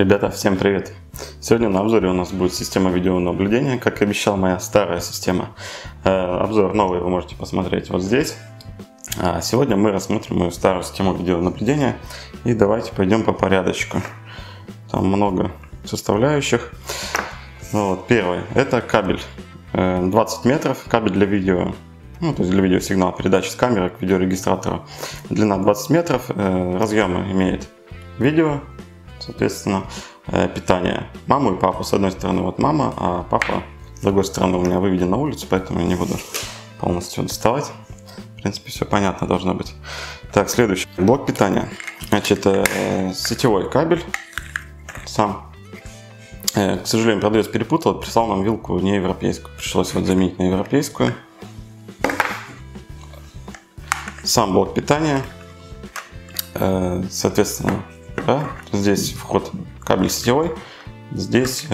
Ребята, всем привет! Сегодня на обзоре у нас будет система видеонаблюдения, как и обещал, моя старая система. Обзор новый вы можете посмотреть вот здесь. Сегодня мы рассмотрим мою старую систему видеонаблюдения. И давайте пойдем по порядочку. Там много составляющих. Вот, первый – это кабель 20 метров, кабель для видео. То есть для видеосигнала, передачи с камеры к видеорегистратору. Длина 20 метров, разъемы имеет видео, соответственно, питание. Маму и папу. С одной стороны вот мама, а папа с другой стороны у меня выведен на улицу, поэтому я не буду полностью доставать. В принципе, все понятно должно быть. Так, следующий. Блок питания. Значит, сетевой кабель сам. К сожалению, продавец перепутал, прислал нам вилку не европейскую. Пришлось вот заменить на европейскую. Сам блок питания. Соответственно, да, здесь вход кабель сетевой, здесь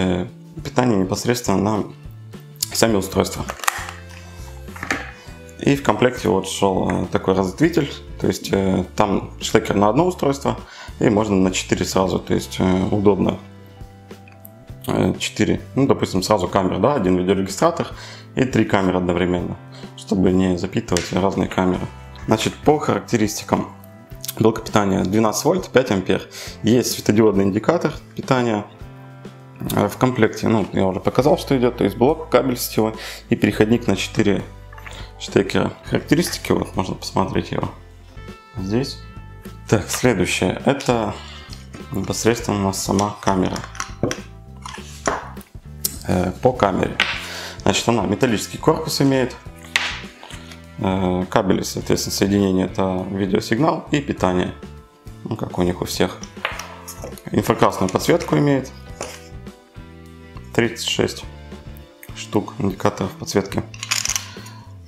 питание непосредственно на сами устройства. И в комплекте вот шел такой разветвитель, то есть там штекер на одно устройство и можно на 4 сразу, то есть удобно 4, допустим, сразу камеры, да, один видеорегистратор и 3 камеры одновременно, чтобы не запитывать разные камеры. Значит, по характеристикам. Блок питания 12 вольт, 5 ампер. Есть светодиодный индикатор питания. В комплекте, я уже показал, что идет, то есть блок, кабель сетевой и переходник на 4 штекера. Характеристики, вот можно посмотреть его здесь. Так, следующее, это непосредственно у нас сама камера. По камере. Значит, она металлический корпус имеет. Кабели, соответственно, соединение — это видеосигнал и питание, как у них у всех. Инфракрасную подсветку имеет 36 штук индикаторов подсветки.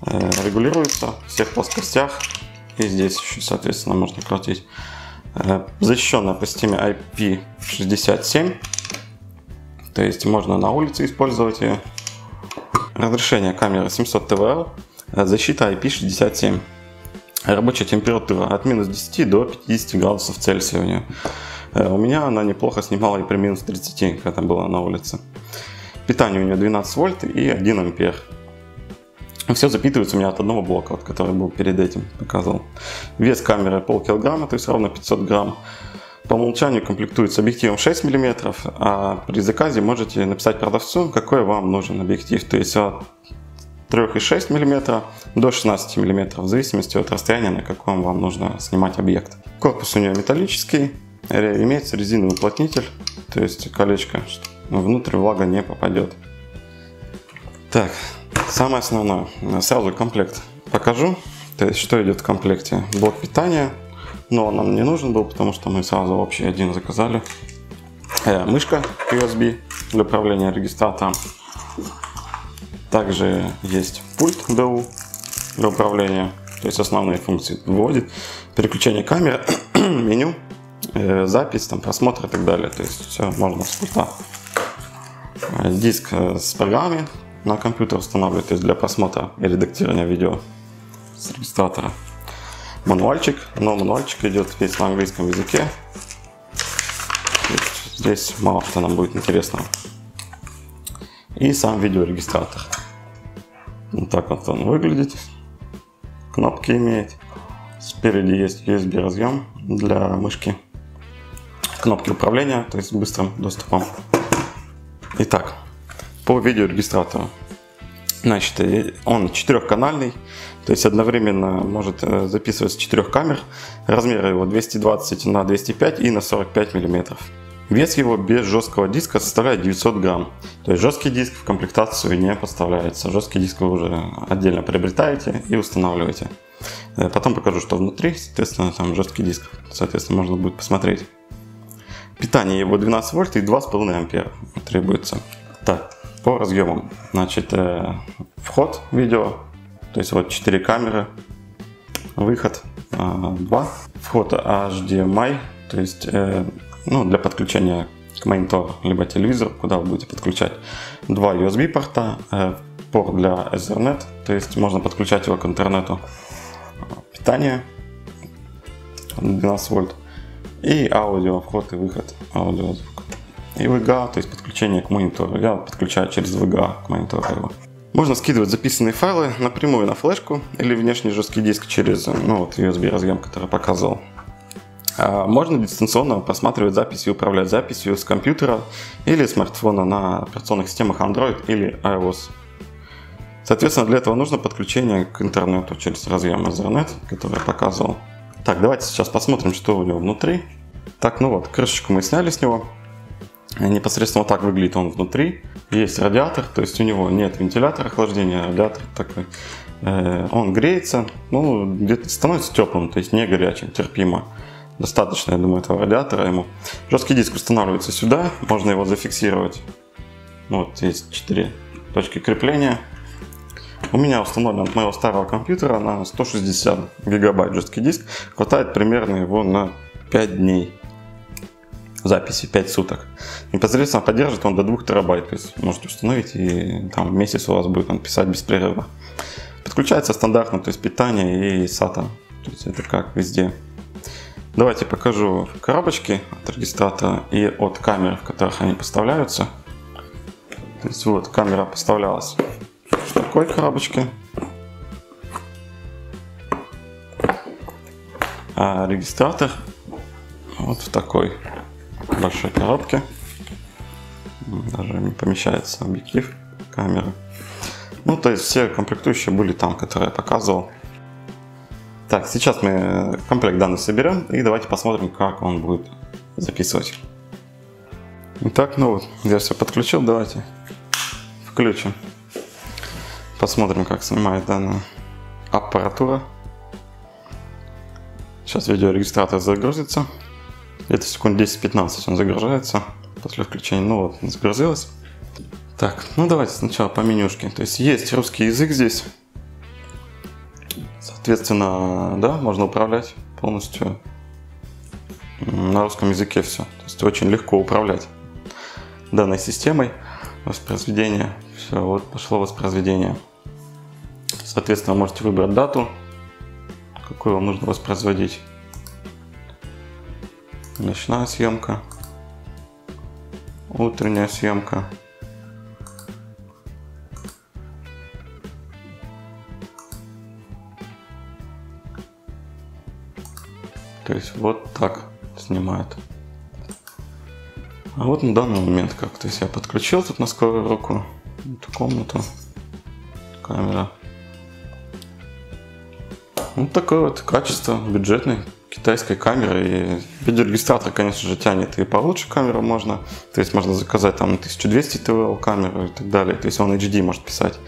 Регулируется в всех плоскостях и здесь еще, соответственно, можно крутить. Защищенная по системе IP67, то есть можно на улице использовать ее. Разрешение камеры 700 ТВЛ. Защита IP67. Рабочая температура от минус 10 до 50 градусов Цельсия у нее. У меня она неплохо снимала и при минус 30, когда была на улице. Питание у нее 12 вольт и 1 ампер. Все запитывается у меня от одного блока, который был перед этим, показывал. Вес камеры полкилограмма, то есть ровно 500 грамм. По умолчанию комплектует с объективом 6 мм, а при заказе можете написать продавцу, какой вам нужен объектив. То есть от 3,6 мм до 16 мм, в зависимости от расстояния, на каком вам нужно снимать объект. Корпус у нее металлический, имеется резиновый уплотнитель, то есть колечко, внутрь влага не попадет. Так, самое основное, сразу комплект покажу, то есть что идет в комплекте. Блок питания, но он нам не нужен был, потому что мы сразу общий один заказали. Мышка USB для управления регистратором. Также есть пульт DU для управления, то есть основные функции выводит, переключение камеры, меню, запись, просмотр и так далее. То есть все можно с пульта. Диск с программами на компьютер устанавливать, то есть для просмотра и редактирования видео с регистратора. Мануальчик, но мануальчик идет весь на английском языке. Здесь мало что нам будет интересного. И сам видеорегистратор. Вот так вот он выглядит. Кнопки имеет. Спереди есть USB разъем для мышки. Кнопки управления, то есть быстрым доступом. Итак, по видеорегистратору. Значит, он 4-канальный, то есть одновременно может записывать с 4 камер. Размер его 220 на 205 и на 45 мм. Вес его без жесткого диска составляет 900 грамм. То есть жесткий диск в комплектацию не поставляется. Жесткий диск вы уже отдельно приобретаете и устанавливаете. Потом покажу, что внутри, соответственно, там жесткий диск. Соответственно, можно будет посмотреть. Питание его 12 вольт и 2,5 ампера требуется. Так, по разъемам. Значит, вход видео, то есть вот 4 камеры. Выход 2. Вход HDMI, то есть для подключения к монитору либо телевизору, куда вы будете подключать. 2 USB порта, порт для Ethernet, то есть можно подключать его к интернету. Питание 12 вольт и аудио, вход и выход аудиозвука. и VGA, то есть подключение к монитору. Я подключаю через VGA к монитору его. Можно скидывать записанные файлы напрямую на флешку или внешний жесткий диск через USB разъем, который показывал. Можно дистанционно просматривать записи и управлять записью с компьютера или смартфона на операционных системах Android или iOS. Соответственно, для этого нужно подключение к интернету через разъем Ethernet, который я показывал. Так, давайте сейчас посмотрим, что у него внутри. Так, ну вот, крышечку мы сняли с него. Непосредственно вот так выглядит он внутри. Есть радиатор, то есть у него нет вентилятора охлаждения, радиатор такой. Он греется, где-то становится теплым, то есть не горячим, терпимо. Достаточно, я думаю, этого радиатора ему. Жесткий диск устанавливается сюда, можно его зафиксировать. Вот есть 4 точки крепления. У меня установлен от моего старого компьютера на 160 гигабайт жесткий диск. Хватает примерно его на 5 дней записи, 5 суток. Непосредственно поддержит он до 2 терабайт. То есть можете установить, и там месяц у вас будет он писать беспрерывно. Подключается стандартно, то есть питание и SATA. То есть это как везде. Давайте покажу коробочки от регистратора и от камер, в которых они поставляются. То есть вот камера поставлялась в такой коробочке, а регистратор вот в такой большой коробке. Даже не помещается объектив камеры. То есть все комплектующие были там, которые я показывал. Так, сейчас мы комплект данных соберем и давайте посмотрим, как он будет записывать. Итак, я все подключил, давайте включим. Посмотрим, как снимает данная аппаратура. Сейчас видеорегистратор загрузится. Где-то секунд 10-15 он загружается после включения. Загрузилось. Так, давайте сначала по менюшке. То есть русский язык здесь. Соответственно, да, можно управлять полностью на русском языке все. То есть очень легко управлять данной системой воспроизведения. Все, вот пошло воспроизведение. Соответственно, можете выбрать дату, какую вам нужно воспроизводить. Ночная съемка, утренняя съемка. То есть вот так снимает. А вот на данный момент как. То есть я подключил тут на скорую руку эту комнату. Камера. Вот такое вот качество бюджетной китайской камеры. И видеорегистратор, конечно же, тянет и получше камеру можно. То есть можно заказать там 1200 TWL камеру и так далее. То есть он HD может писать.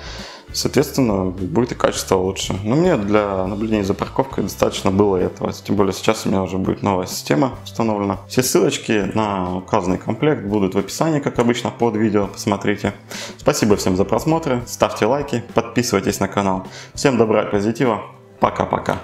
Соответственно, будет и качество лучше. Но мне для наблюдения за парковкой достаточно было этого. Тем более сейчас у меня уже будет новая система установлена. Все ссылочки на указанный комплект будут в описании, как обычно, под видео. Посмотрите. Спасибо всем за просмотры. Ставьте лайки, подписывайтесь на канал. Всем добра и позитива. Пока-пока.